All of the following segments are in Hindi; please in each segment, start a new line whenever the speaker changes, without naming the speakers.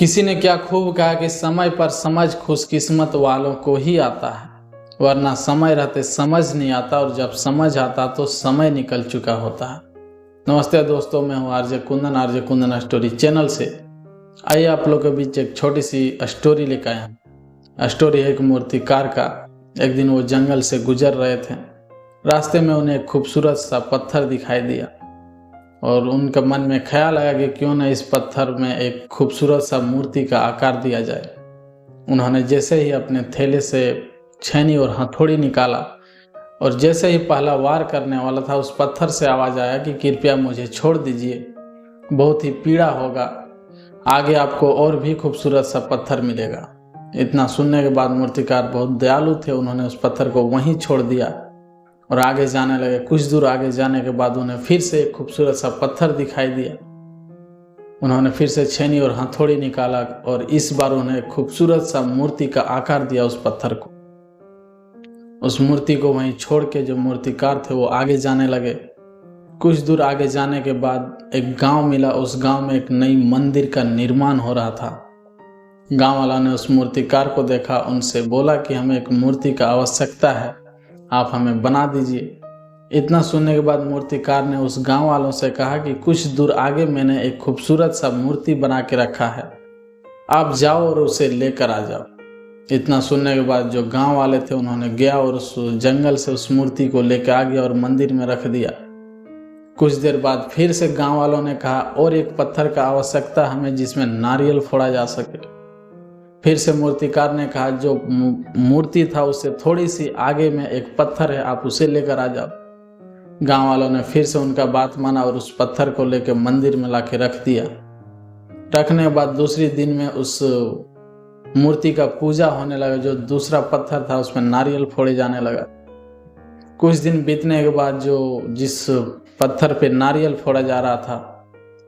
किसी ने क्या खूब कहा कि समय पर समझ खुशकिस्मत वालों को ही आता है, वरना समय रहते समझ नहीं आता और जब समझ आता तो समय निकल चुका होता है। नमस्ते दोस्तों, मैं हूँ आरजे कुंदन स्टोरी चैनल से। आइए आप लोगों के बीच एक छोटी सी स्टोरी लेकर आया हूँ। स्टोरी है एक मूर्तिकार का। एक दिन वो जंगल से गुजर रहे थे। रास्ते में उन्हें एक खूबसूरत सा पत्थर दिखाई दिया और उनका मन में ख्याल आया कि क्यों न इस पत्थर में एक खूबसूरत सा मूर्ति का आकार दिया जाए। उन्होंने जैसे ही अपने थैले से छेनी और हथौड़ी निकाला और जैसे ही पहला वार करने वाला था, उस पत्थर से आवाज़ आया कि कृपया मुझे छोड़ दीजिए, बहुत ही पीड़ा होगा, आगे आपको और भी खूबसूरत सा पत्थर मिलेगा। इतना सुनने के बाद मूर्तिकार बहुत दयालु थे। उन्होंने उस पत्थर को वहीं छोड़ दिया और आगे जाने लगे। कुछ दूर आगे जाने के बाद उन्हें फिर से एक खूबसूरत सा पत्थर दिखाई दिया। उन्होंने फिर से छेनी और हथौड़ी निकाला और इस बार उन्हें एक खूबसूरत सा मूर्ति का आकार दिया उस पत्थर को। उस मूर्ति को वहीं छोड़ के जो मूर्तिकार थे वो आगे जाने लगे। कुछ दूर आगे जाने के बाद एक गांव मिला। उस गांव में एक नई मंदिर का निर्माण हो रहा था। गांव वालों ने उस मूर्तिकार को देखा, उनसे बोला कि हमें एक मूर्ति का आवश्यकता है, आप हमें बना दीजिए। इतना सुनने के बाद मूर्तिकार ने उस गांव वालों से कहा कि कुछ दूर आगे मैंने एक खूबसूरत सा मूर्ति बना के रखा है, आप जाओ और उसे लेकर आ जाओ। इतना सुनने के बाद जो गांव वाले थे उन्होंने गया और उस जंगल से उस मूर्ति को लेकर आ गया और मंदिर में रख दिया। कुछ देर बाद फिर से गांव वालों ने कहा और एक पत्थर का आवश्यकता हमें जिसमें नारियल फोड़ा जा सके। फिर से मूर्तिकार ने कहा जो मूर्ति था उससे थोड़ी सी आगे में एक पत्थर है, आप उसे लेकर आ जाओ। गांव वालों ने फिर से उनका बात माना और उस पत्थर को लेकर मंदिर में लाके रख दिया। रखने के बाद दूसरी दिन में उस मूर्ति का पूजा होने लगा। जो दूसरा पत्थर था उसमें नारियल फोड़े जाने लगा। कुछ दिन बीतने के बाद जो जिस पत्थर पे नारियल फोड़ा जा रहा था,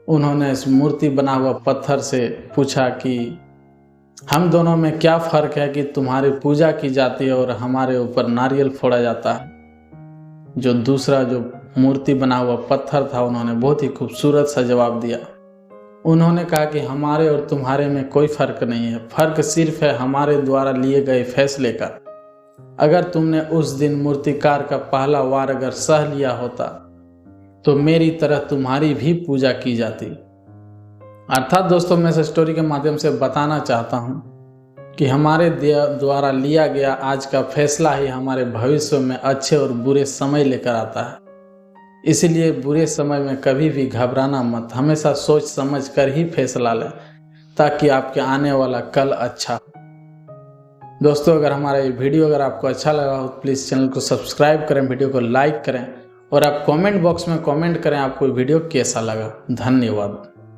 उन्होंने इस मूर्ति बना हुआ पत्थर से पूछा कि हम दोनों में क्या फ़र्क है कि तुम्हारी पूजा की जाती है और हमारे ऊपर नारियल फोड़ा जाता है। जो दूसरा जो मूर्ति बना हुआ पत्थर था, उन्होंने बहुत ही खूबसूरत सा जवाब दिया। उन्होंने कहा कि हमारे और तुम्हारे में कोई फ़र्क नहीं है, फ़र्क सिर्फ है हमारे द्वारा लिए गए फैसले का। अगर तुमने उस दिन मूर्तिकार का पहला वार अगर सह लिया होता तो मेरी तरह तुम्हारी भी पूजा की जाती। अर्थात दोस्तों, मैं इस स्टोरी के माध्यम से बताना चाहता हूँ कि हमारे द्वारा लिया गया आज का फैसला ही हमारे भविष्य में अच्छे और बुरे समय लेकर आता है। इसलिए बुरे समय में कभी भी घबराना मत, हमेशा सोच समझ कर ही फैसला लें ताकि आपके आने वाला कल अच्छा हो। दोस्तों, अगर हमारा ये वीडियो अगर आपको अच्छा लगा हो प्लीज़ चैनल को सब्सक्राइब करें, वीडियो को लाइक करें और आप कमेंट बॉक्स में कमेंट करें आपको वीडियो कैसा लगा। धन्यवाद।